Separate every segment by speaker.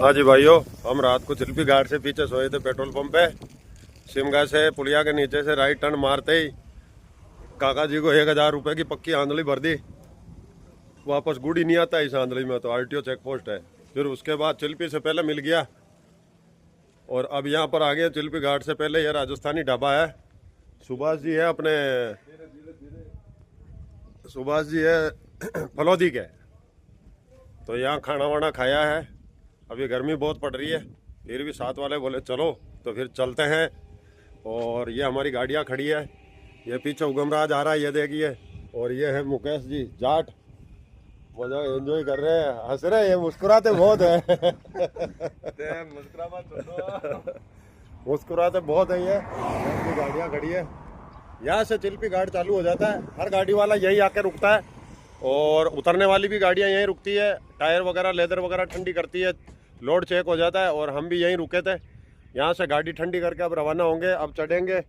Speaker 1: हाँ जी भाइयों, हम रात को चिल्पी घाट से पीछे सोए थे पेट्रोल पंप पे। शिमगा से पुलिया के नीचे से राइट टर्न मारते ही काका जी को 1000 रुपये की पक्की आंधली भर दी। वापस गुड़ ही नहीं आता इस आंधली में, तो आरटीओ चेक पोस्ट है। फिर उसके बाद चिल्पी से पहले मिल गया और अब यहाँ पर आ गए। चिल्पी घाट से पहले ये राजस्थानी ढाबा है, सुभाष जी है अपने, सुभाष जी है फलौदी के। तो यहाँ खाना वाना खाया है। अभी गर्मी बहुत पड़ रही है, फिर भी साथ वाले बोले चलो, तो फिर चलते हैं। और ये हमारी गाड़ियाँ खड़ी है, ये पीछे उगमराज आ रहा है, ये देखिए। और ये है मुकेश जी जाट, मजा एंजॉय कर रहे हैं, हंस रहे हैं, ये मुस्कुराते बहुत है मुस्कुराते बहुत है। ये गाड़ियाँ खड़ी है, यहाँ से चिल्पी घाट चालू हो जाता है। हर गाड़ी वाला यहीं आके रुकता है और उतरने वाली भी गाड़ियाँ यहीं रुकती है। टायर वगैरह लेदर वगैरह ठंडी करती है, लोड चेक हो जाता है। और हम भी यहीं रुके थे, यहाँ से गाड़ी ठंडी करके अब रवाना होंगे। अब चढ़ेंगे,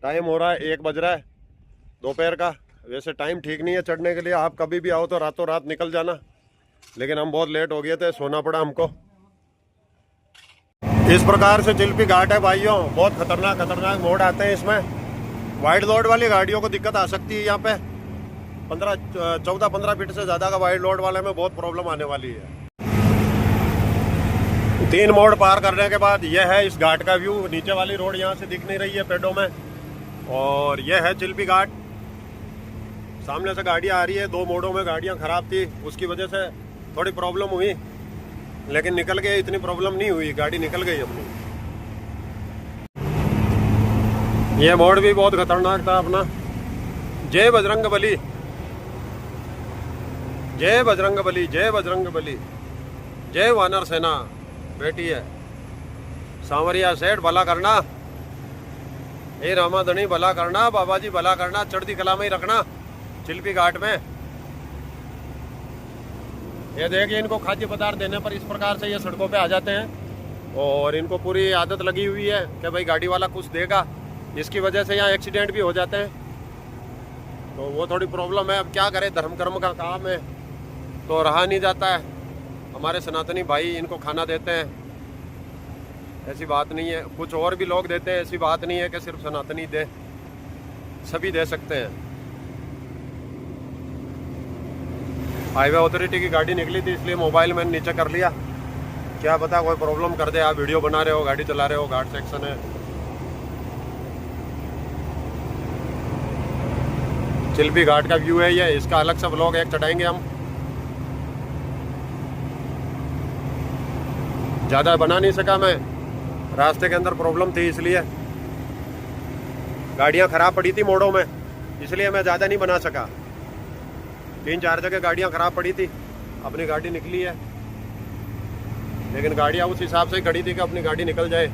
Speaker 1: टाइम हो रहा है 1 बज रहा है दोपहर का। वैसे टाइम ठीक नहीं है चढ़ने के लिए, आप कभी भी आओ तो रातों रात निकल जाना, लेकिन हम बहुत लेट हो गए थे, सोना पड़ा हमको। इस प्रकार से चिल्पी घाट है भाइयों, बहुत खतरनाक मोड़ आते हैं इसमें। वाइड लोड वाली गाड़ियों को दिक्कत आ सकती है यहाँ पे। 14-15 फीट से ज़्यादा का वाइड लोड वाले में बहुत प्रॉब्लम आने वाली है। 3 मोड़ पार करने के बाद यह है इस घाट का व्यू। नीचे वाली रोड यहाँ से दिख नहीं रही है पेड़ों में। और यह है चिल्पी घाट। सामने से गाड़ियाँ आ रही है, 2 मोड़ों में गाड़ियाँ खराब थी, उसकी वजह से थोड़ी प्रॉब्लम हुई, लेकिन निकल गए, इतनी प्रॉब्लम नहीं हुई, गाड़ी निकल गई अपनी। ये मोड़ भी बहुत खतरनाक था अपना। जय बजरंग बली, जय बजरंग बली, जय बजरंग बली, जय वानर सेना बेटी है। सांवरिया सेठ भला करना, ए रामाधनी भला करना, बाबा जी भला करना, चढ़ती कला में ही रखना चिल्पी घाट में। ये देखिए, इनको खाद्य पदार्थ देने पर इस प्रकार से ये सड़कों पे आ जाते हैं और इनको पूरी आदत लगी हुई है कि भाई गाड़ी वाला कुछ देगा। इसकी वजह से यहाँ एक्सीडेंट भी हो जाते हैं, तो वो थोड़ी प्रॉब्लम है। अब क्या करें, धर्म कर्म का काम है तो रहा नहीं जाता है। हमारे सनातनी भाई इनको खाना देते हैं, ऐसी बात नहीं है। कुछ और भी लोग देते हैं, ऐसी बात नहीं है कि सिर्फ सनातनी दे, सभी दे सकते हैं। हाईवे अथॉरिटी की गाड़ी निकली थी, इसलिए मोबाइल मैंने नीचे कर लिया। क्या पता कोई प्रॉब्लम कर दे, आप वीडियो बना रहे हो, गाड़ी चला रहे हो, घाट सेक्शन है। चिल्पी घाट का व्यू है ये, इसका अलग से व्लॉग एक चढ़ाएंगे हम। ज़्यादा बना नहीं सका मैं, रास्ते के अंदर प्रॉब्लम थी, इसलिए गाड़ियाँ खराब पड़ी थी मोड़ों में, इसलिए मैं ज़्यादा नहीं बना सका। 3-4 जगह गाड़ियाँ खराब पड़ी थी, अपनी गाड़ी निकली है, लेकिन गाड़ियाँ उस हिसाब से खड़ी थी कि अपनी गाड़ी निकल जाए।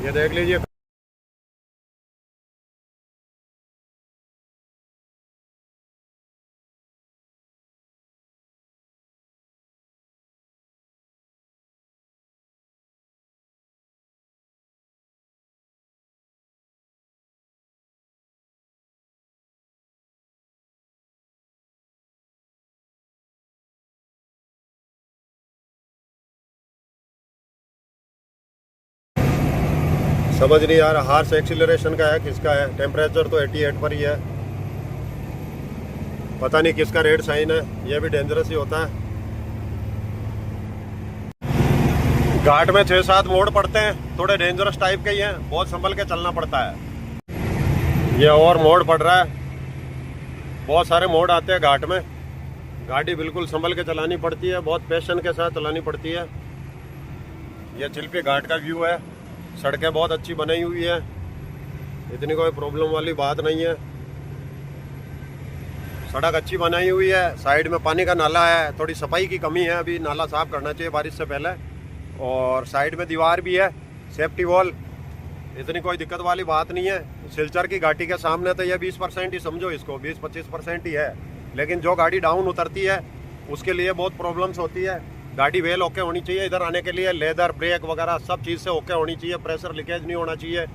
Speaker 1: ये देख लीजिए, समझ नहीं आ रहा हार्स एक्सीलरेशन का है किसका है। टेम्परेचर तो 88 पर ही है, पता नहीं किसका रेड साइन है। ये भी डेंजरस ही होता है। घाट में 6-7 मोड़ पड़ते हैं, थोड़े डेंजरस टाइप के ही हैं, बहुत संभल के चलना पड़ता है। ये और मोड़ पड़ रहा है, बहुत सारे मोड़ आते हैं घाट में, गाड़ी बिल्कुल संभल के चलानी पड़ती है, बहुत पेशेंस के साथ चलानी पड़ती है। ये चिल्पी घाट का व्यू है। सड़कें बहुत अच्छी बनाई हुई है, इतनी कोई प्रॉब्लम वाली बात नहीं है। सड़क अच्छी बनाई हुई है, साइड में पानी का नाला है, थोड़ी सफाई की कमी है, अभी नाला साफ करना चाहिए बारिश से पहले। और साइड में दीवार भी है, सेफ्टी वॉल, इतनी कोई दिक्कत वाली बात नहीं है। सिलचर की घाटी के सामने तो ये 20% ही समझो, इसको 20-25% ही है, लेकिन जो गाड़ी डाउन उतरती है उसके लिए बहुत प्रॉब्लम्स होती है। गाड़ी वेल ओके होनी चाहिए, इधर आने के लिए लेदर ब्रेक वगैरह सब चीज़ से ओके होनी चाहिए, प्रेशर लीकेज नहीं होना चाहिए।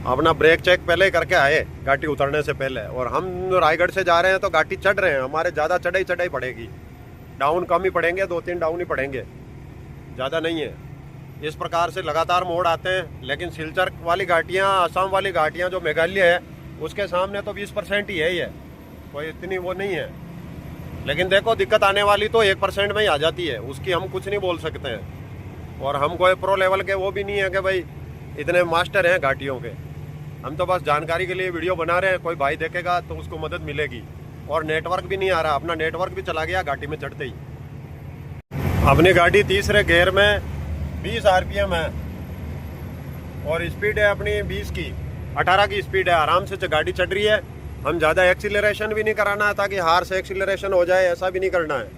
Speaker 1: अपना ब्रेक चेक पहले ही करके आए गाड़ी उतरने से पहले। और हम रायगढ़ से जा रहे हैं तो गाड़ी चढ़ रहे हैं, हमारे ज़्यादा चढ़ाई पड़ेगी, डाउन कम ही पड़ेंगे, 2-3 डाउन ही पड़ेंगे, ज़्यादा नहीं है। इस प्रकार से लगातार मोड़ आते हैं। लेकिन सिलचर वाली घाटियाँ, असम वाली घाटियाँ जो मेघालय है, उसके सामने तो 20% ही है, कोई इतनी वो नहीं है। लेकिन देखो दिक्कत आने वाली तो 1% में ही आ जाती है, उसकी हम कुछ नहीं बोल सकते हैं। और हम कोई प्रो लेवल के वो भी नहीं है कि भाई इतने मास्टर हैं घाटियों के। हम तो बस जानकारी के लिए वीडियो बना रहे हैं, कोई भाई देखेगा तो उसको मदद मिलेगी। और नेटवर्क भी नहीं आ रहा, अपना नेटवर्क भी चला गया घाटी में चढ़ते ही। अपनी गाड़ी तीसरे गियर में 20 RPM है और स्पीड है अपनी 20 की, 18 की स्पीड है। आराम से गाड़ी चढ़ रही है। हम ज़्यादा एक्सीलरेशन भी नहीं कराना है ताकि हार से एक्सीलरेशन हो जाए, ऐसा भी नहीं करना है।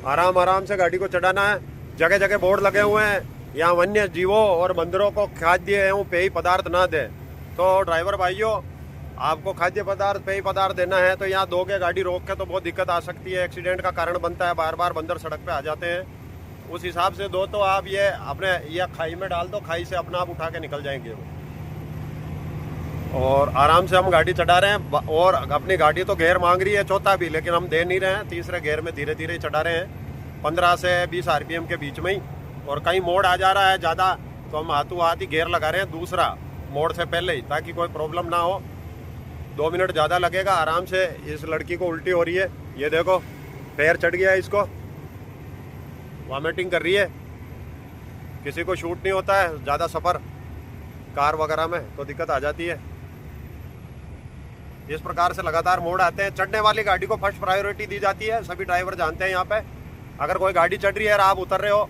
Speaker 1: आराम से गाड़ी को चढ़ाना है। जगह जगह बोर्ड लगे हुए हैं, यहाँ वन्य जीवों और बंदरों को खाद्य एवं पेय पदार्थ ना दे। तो ड्राइवर भाइयों, आपको खाद्य पदार्थ, पेय पदार्थ देना है तो यहाँ दोगे गाड़ी रोक के तो बहुत दिक्कत आ सकती है, एक्सीडेंट का कारण बनता है। बार बार बंदर सड़क पे आ जाते हैं, उस हिसाब से दो। तो आप ये अपने या खाई में डाल दो, खाई से अपना आप उठा के निकल जाएंगे वो। और आराम से हम गाड़ी चढ़ा रहे हैं। और अपनी गाड़ी तो गियर मांग रही है चौथा भी, लेकिन हम दे नहीं रहे हैं। तीसरे गियर में धीरे धीरे चढ़ा रहे हैं, 15 से 20 RPM के बीच में ही। और कहीं मोड़ आ जा रहा है ज़्यादा तो हम हाथों हाथ ही गियर लगा रहे हैं दूसरा, मोड़ से पहले ही, ताकि कोई प्रॉब्लम ना हो। 2 मिनट ज़्यादा लगेगा। आराम से इस लड़की को उल्टी हो रही है, ये देखो पैर चढ़ गया है, इसको वॉमिटिंग कर रही है। किसी को शूट नहीं होता है ज़्यादा सफ़र कार वगैरह में, तो दिक्कत आ जाती है। इस प्रकार से लगातार मोड़ आते हैं। चढ़ने वाली गाड़ी को फर्स्ट प्रायोरिटी दी जाती है, सभी ड्राइवर जानते हैं। यहाँ पे अगर कोई गाड़ी चढ़ रही है और आप उतर रहे हो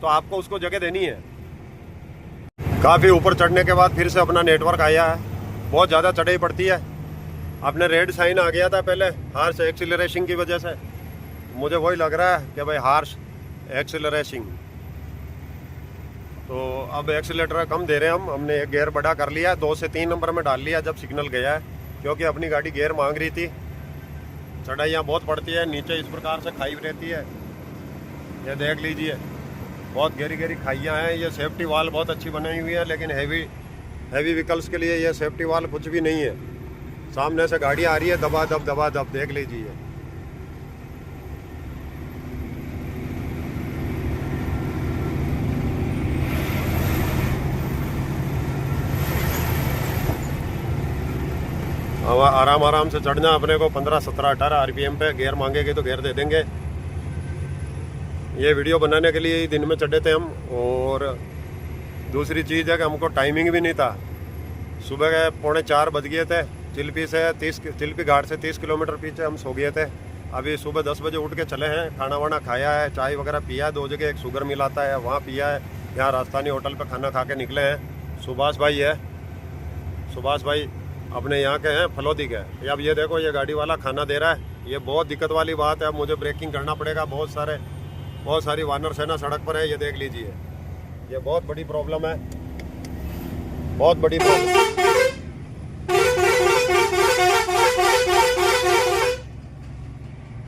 Speaker 1: तो आपको उसको जगह देनी है। काफ़ी ऊपर चढ़ने के बाद फिर से अपना नेटवर्क आया है, बहुत ज़्यादा चढ़ाई पड़ती है। अपने रेड साइन आ गया था पहले हार्श एक्सीलरेशन की वजह से, मुझे वही लग रहा है कि भाई हार्श एक्सीलरेशन। तो अब एक्सीलेटर कम दे रहे हैं हमने एक गियर बड़ा कर लिया, 2 से 3 नंबर में डाल लिया जब सिग्नल गया है, क्योंकि अपनी गाड़ी गियर मांग रही थी। चढ़ाइयाँ बहुत पड़ती है, नीचे इस प्रकार से खाई रहती है, ये देख लीजिए, बहुत गहरी गहरी खाइयाँ हैं। ये सेफ्टी वाल बहुत अच्छी बनाई हुई है, लेकिन हैवी व्हीकल्स के लिए ये सेफ्टी वाल कुछ भी नहीं है। सामने से गाड़ी आ रही है, दबा दब देख लीजिए। आराम से चढ़ना अपने को 15, 17, 18 RPM पे। गियर मांगेगी तो गियर दे देंगे। ये वीडियो बनाने के लिए ही दिन में चढ़े थे हम। और दूसरी चीज़ है कि हमको टाइमिंग भी नहीं था। सुबह के 3:45 बज गए थे। चिल्पी घाट से 30 किलोमीटर पीछे हम सो गए थे। अभी सुबह 10 बजे उठ के चले हैं, खाना वाना खाया है, चाय वगैरह पिया है। 2 जगह एक शुगर मिल आता है, वहाँ पिया है। यहाँ राजस्थानी होटल पे खाना खा के निकले हैं। सुभाष भाई है, सुभाष भाई अपने यहाँ के हैं, फलोदी के। अब ये देखो, ये गाड़ी वाला खाना दे रहा है। ये बहुत दिक्कत वाली बात है। अब मुझे ब्रेकिंग करना पड़ेगा। बहुत सारी वानर सेना सड़क पर है, ये देख लीजिए। ये बहुत बड़ी प्रॉब्लम है, बहुत बड़ी प्रॉब्लम।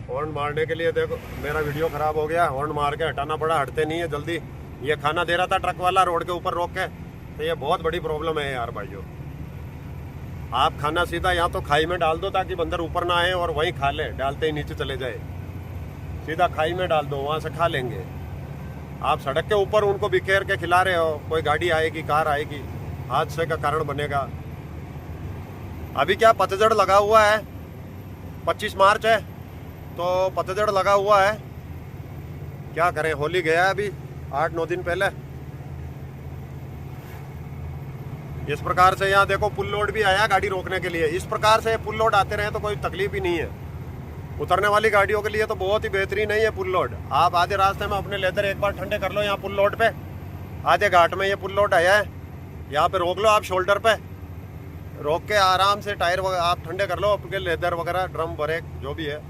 Speaker 1: हॉर्न मारने के लिए देखो मेरा वीडियो खराब हो गया, हॉर्न मार के हटाना पड़ा, हटते नहीं है जल्दी। ये खाना दे रहा था ट्रक वाला रोड के ऊपर रोक के, तो ये बहुत बड़ी प्रॉब्लम है यार भाइयों। आप खाना सीधा या तो खाई में डाल दो ताकि बंदर ऊपर ना आए और वहीं खा ले, डालते ही नीचे चले जाए। सीधा खाई में डाल दो, वहाँ से खा लेंगे। आप सड़क के ऊपर उनको बिखेर के खिला रहे हो, कोई गाड़ी आएगी, कार आएगी, हादसे का कारण बनेगा। अभी क्या पतझड़ लगा हुआ है, 25 मार्च है तो पतझड़ लगा हुआ है। क्या करें, होली गया अभी 8-9 दिन पहले। इस प्रकार से यहाँ देखो पुल लोड भी आया गाड़ी रोकने के लिए। इस प्रकार से पुल लोड आते रहे तो कोई तकलीफ ही नहीं है। उतरने वाली गाड़ियों के लिए तो बहुत ही बेहतरीन है ये पुल लोड। आप आधे रास्ते में अपने लेदर एक बार ठंडे कर लो यहाँ पुल लोड पे। आधे घाट में ये पुल लोड आया है, यहाँ पे रोक लो आप, शोल्डर पे रोक के आराम से टायर आप ठंडे कर लो अपने लेदर वगैरह, ड्रम ब्रेक जो भी है।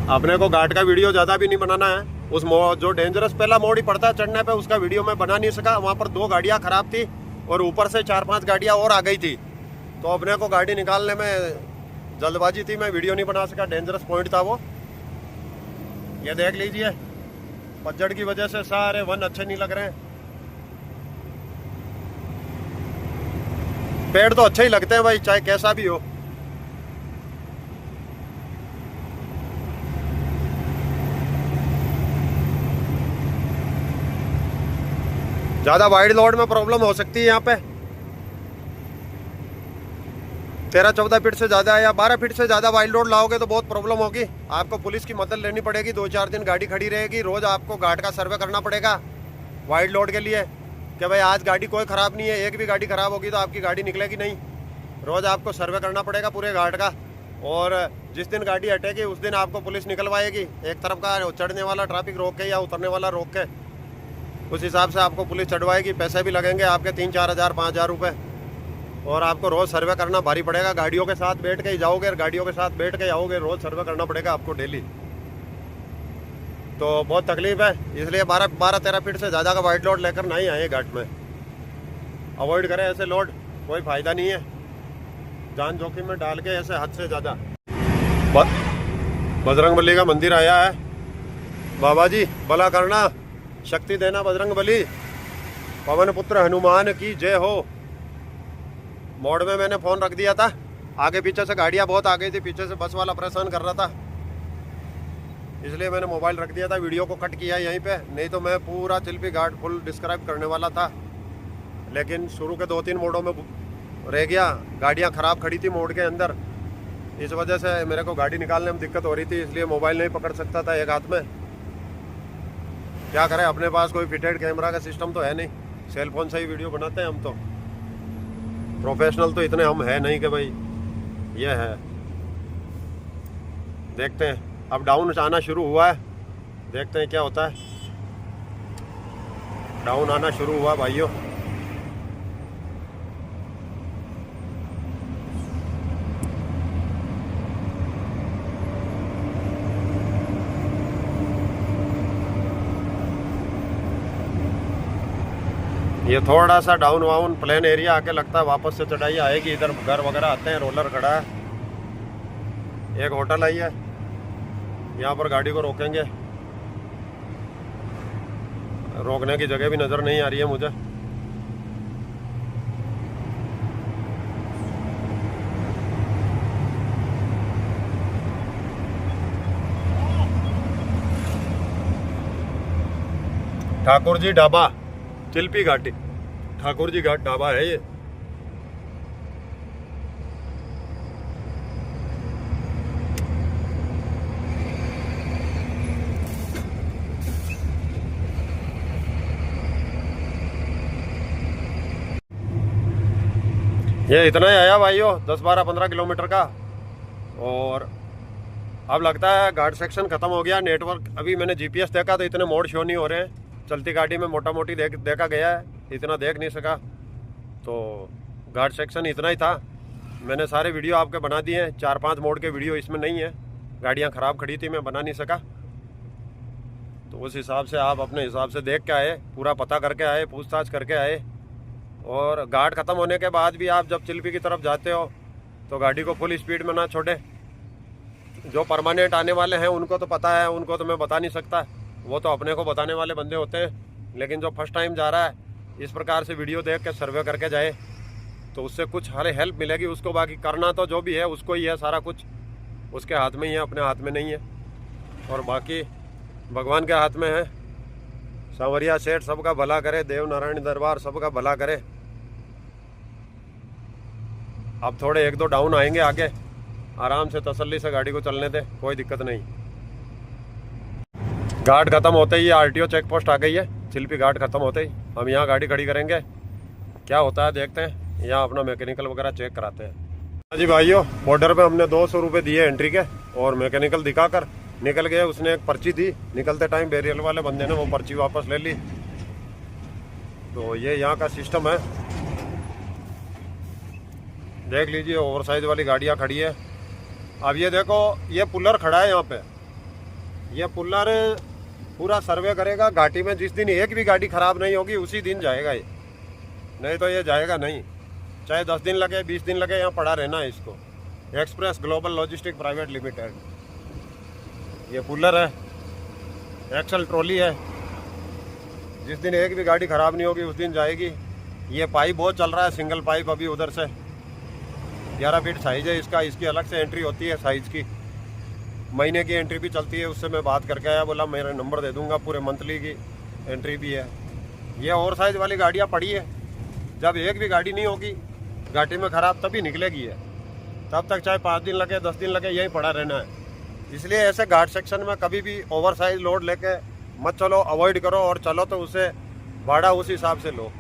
Speaker 1: अपने को घाट का वीडियो ज़्यादा भी नहीं बनाना है। उस जो डेंजरस पहला मोड़ ही पड़ता है चढ़ने पे, उसका वीडियो मैं बना नहीं सका। वहाँ पर 2 गाड़ियाँ खराब थी और ऊपर से 4-5 गाड़ियाँ और आ गई थी, तो अपने को गाड़ी निकालने में जल्दबाजी थी, मैं वीडियो नहीं बना सका। डेंजरस पॉइंट था वो। ये देख लीजिए, पतझड़ की वजह से सारे वन अच्छे नहीं लग रहे हैं। पेड़ तो अच्छे ही लगते हैं भाई, चाहे कैसा भी हो। ज़्यादा वाइड लोड में प्रॉब्लम हो सकती है यहाँ पे। 13-14 फीट से ज़्यादा या 12 फीट से ज़्यादा वाइड लोड लाओगे तो बहुत प्रॉब्लम होगी। आपको पुलिस की मदद लेनी पड़ेगी, 2-4 दिन गाड़ी खड़ी रहेगी। रोज़ आपको घाट का सर्वे करना पड़ेगा वाइड लोड के लिए कि भाई आज गाड़ी कोई ख़राब नहीं है। एक भी गाड़ी ख़राब होगी तो आपकी गाड़ी निकलेगी नहीं। रोज़ आपको सर्वे करना पड़ेगा पूरे घाट का। और जिस दिन गाड़ी हटेगी उस दिन आपको पुलिस निकलवाएगी। एक तरफ का चढ़ने वाला ट्रैफिक रोक के या उतरने वाला रोक के, उस हिसाब से आपको पुलिस चढ़वाएगी। पैसे भी लगेंगे आपके 3-4 हज़ार 5,000 रुपये। और आपको रोज़ सर्वे करना भारी पड़ेगा। गाड़ियों के साथ बैठ के ही जाओगे और गाड़ियों के साथ बैठ के आओगे। रोज़ सर्वे करना पड़ेगा आपको डेली। तो बहुत तकलीफ है, इसलिए 12-13 फीट से ज़्यादा का वाइड लोड लेकर नहीं आए घाट में। अवॉइड करें ऐसे लोड, कोई फ़ायदा नहीं है। जान जोखिम में डाल के ऐसे हद से ज़्यादा। बजरंगबली का मंदिर आया है। बाबा जी भला करना, शक्ति देना बजरंगबली। पवन पुत्र हनुमान की जय हो। मोड़ में मैंने फ़ोन रख दिया था, आगे पीछे से गाड़ियाँ बहुत आ गई थी, पीछे से बस वाला परेशान कर रहा था, इसलिए मैंने मोबाइल रख दिया था। वीडियो को कट किया यहीं पे, नहीं तो मैं पूरा चिल्पी घाट फुल डिस्क्राइब करने वाला था। लेकिन शुरू के 2-3 मोड़ों में रह गया, गाड़ियाँ ख़राब खड़ी थी मोड़ के अंदर। इस वजह से मेरे को गाड़ी निकालने में दिक्कत हो रही थी, इसलिए मोबाइल नहीं पकड़ सकता था एक हाथ में। क्या करें, अपने पास कोई फिटेड कैमरा का सिस्टम तो है नहीं, सेल फोन से ही वीडियो बनाते हैं हम। तो प्रोफेशनल तो इतने हम है नहीं कि भाई ये है। देखते हैं, अब डाउन आना शुरू हुआ है, देखते हैं क्या होता है। डाउन आना शुरू हुआ भाइयों। ये थोड़ा सा डाउन वाउन प्लेन एरिया आके लगता है वापस से चढ़ाई आएगी। इधर घर वगैरह आते हैं, रोलर खड़ा है, एक होटल आई है, यहाँ पर गाड़ी को रोकेंगे। रोकने की जगह भी नज़र नहीं आ रही है मुझे। ठाकुर जी ढाबा, चिल्पी घाटी, ठाकुर जी घाट ढाबा है ये। ये इतना ही आया भाइयों, 10-12-15 किलोमीटर का। और अब लगता है घाट सेक्शन ख़त्म हो गया। नेटवर्क अभी मैंने जीपीएस देखा तो इतने मोड़ शो नहीं हो रहे हैं। चलती गाड़ी में मोटा मोटी देखा गया है, इतना देख नहीं सका। तो घाट सेक्शन इतना ही था। मैंने सारे वीडियो आपके बना दिए हैं, 4-5 मोड़ के वीडियो इसमें नहीं है। गाड़ियाँ ख़राब खड़ी थी, मैं बना नहीं सका। तो उस हिसाब से आप अपने हिसाब से देख के आए, पूरा पता करके आए, पूछताछ करके आए। और घाट ख़त्म होने के बाद भी आप जब चिल्पी की तरफ जाते हो तो गाड़ी को फुल स्पीड में ना छोड़े। जो परमानेंट आने वाले हैं उनको तो पता है, उनको तो मैं बता नहीं सकता, वो तो अपने को बताने वाले बंदे होते हैं। लेकिन जो फर्स्ट टाइम जा रहा है, इस प्रकार से वीडियो देख के सर्वे करके जाए तो उससे कुछ हर हेल्प मिलेगी उसको। बाकी करना तो जो भी है उसको ही है, सारा कुछ उसके हाथ में ही है, अपने हाथ में नहीं है। और बाकी भगवान के हाथ में है। सांवरिया सेठ सबका भला करे, देव नारायण दरबार सबका भला करे। अब थोड़े 1-2 डाउन आएंगे आगे, आराम से तसल्ली से गाड़ी को चलने दे, कोई दिक्कत नहीं। घाट खत्म होते ही आरटीओ चेक पोस्ट आ गई है। चिल्पी घाट खत्म होते ही हम यहाँ गाड़ी खड़ी करेंगे, क्या होता है देखते हैं। यहाँ अपना मैकेनिकल वगैरह चेक कराते हैं। हाँ जी भाइयों, बॉर्डर पे हमने 200 रुपये दिए एंट्री के, और मैकेनिकल दिखाकर निकल गए। उसने एक पर्ची दी, निकलते टाइम बैरियर वाले बंदे ने वो पर्ची वापस ले ली। तो ये यहाँ का सिस्टम है, देख लीजिए। ओवरसाइज वाली गाड़ियाँ खड़ी है। अब ये देखो, ये पुलर खड़ा है यहाँ पे। ये पुलर पूरा सर्वे करेगा घाटी में। जिस दिन एक भी गाड़ी खराब नहीं होगी उसी दिन जाएगा ये, नहीं तो ये जाएगा नहीं। चाहे 10 दिन लगे, 20 दिन लगे, यहाँ पड़ा रहना है इसको। Express global logistic private limited ये पुलर है। एक्सल ट्रॉली है, जिस दिन एक भी गाड़ी खराब नहीं होगी उस दिन जाएगी। ये पाइप बहुत चल रहा है, सिंगल पाइप। अभी उधर से 11 फीट साइज है इसका, इसकी अलग से एंट्री होती है साइज़ की। महीने की एंट्री भी चलती है, उससे मैं बात करके आया, बोला मेरा नंबर दे दूंगा, पूरे मंथली की एंट्री भी है। ये ओवर साइज वाली गाड़ियाँ पड़ी है, जब एक भी गाड़ी नहीं होगी घाटी में ख़राब तभी निकलेगी है, तब तक चाहे 5 दिन लगे 10 दिन लगे यहीं पड़ा रहना है। इसलिए ऐसे घाट सेक्शन में कभी भी ओवर साइज लोड लेके मत चलो, अवॉइड करो, और चलो तो उसे भाड़ा उस हिसाब से लो।